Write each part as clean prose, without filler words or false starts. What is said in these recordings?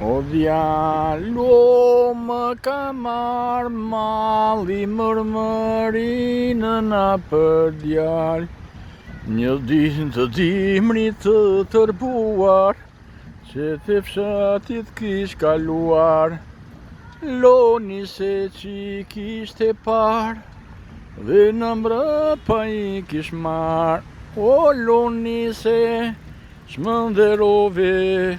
O djalo më ka marrë malli mërmërinë na për djal. Një ditë të dimrit të tërbuar, që të fshatit kish kaluar. Loni se që kishte par, dhe në mbrapa i kish mar. O loni se shmënderove,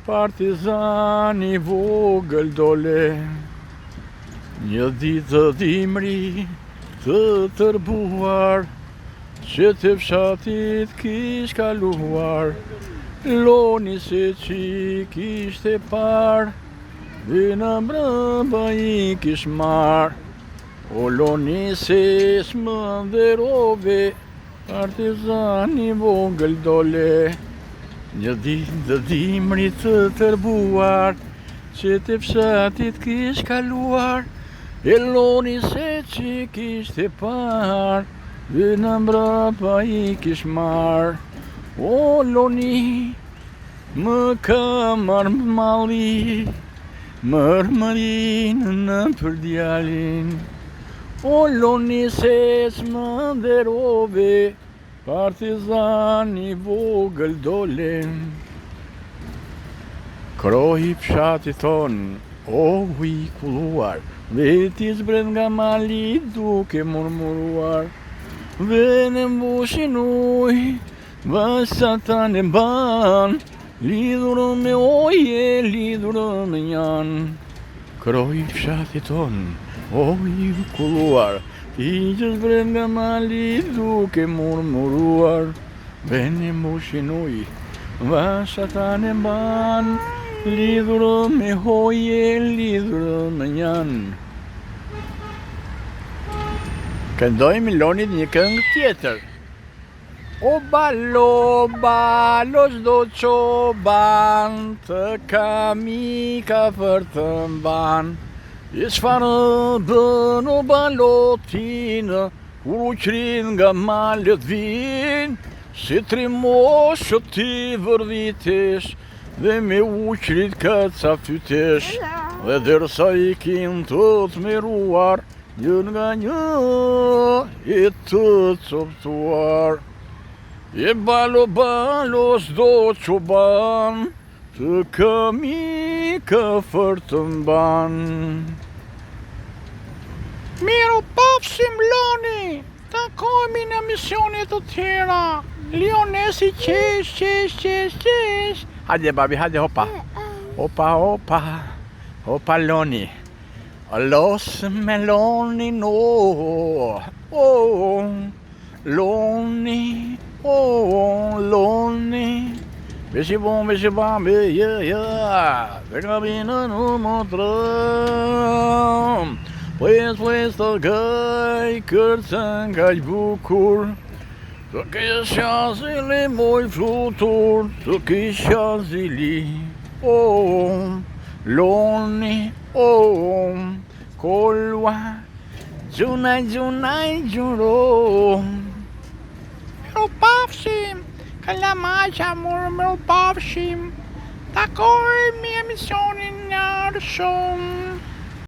partizani vogël dole. Një ditë të dimri të tërbuar, që të fshatit kish kaluar. Loni se që kishte par, dhe në mbrapa i kish mar. O loni se shmënderove, partizani vogël dole. Një ditë të dimrit të tërbuar, që të fshatit kish kaluar. E loni se që kishte par, dhe në mbrapa i kish mar. O loni më ka marrë malli mërmërinë në për djalin. O loni se s'mënderove, partizani vogël dole. Krohi fshatit ton, o i kulluar, dhe ti zbret nga mali duke murmuruar. Dhe në mbushin uj, vasa ta në ban, lidhur me oje, lidhur me njan. Krohi fshatit ton, o i kulluar, ti që zbret nga mali duke murmuruar. Dhe në mbushin uj, vasa ta në ban, lidhur me hoje, lidhur me njan. Këndojmë Lonit një këngë tjetër. O balo, balo çdo çoban, të kami ka për të mban. E çfarë bën o balotinë, kur uqrin nga malet vin, si trimoshët ti vërvitesh, dhe me uqrit këca fytesh. Dhe derisa i kin të t'meruar, një nga një e të coptuar. E balo, balo s'do çoban, të kami ka për të mban. Miru pafshim Loni, takohemi në misionet të tjera. Lionesi qesh. Hajde babi, hajde hopa. Hopa, hopa Loni. Los me Loni no, oh, Loni, oh, Loni. Veci bom, yeah, venga bine nu motrăm. Pues të gaj, kërcën kaq bukur, të kisha zili moj flutur, të kisha zili, oh, Loni, oh, kolua, gjunaj gjuro. Miru pafshim, kalamaqa miru pafshim, takohemi emisionin në arshëm.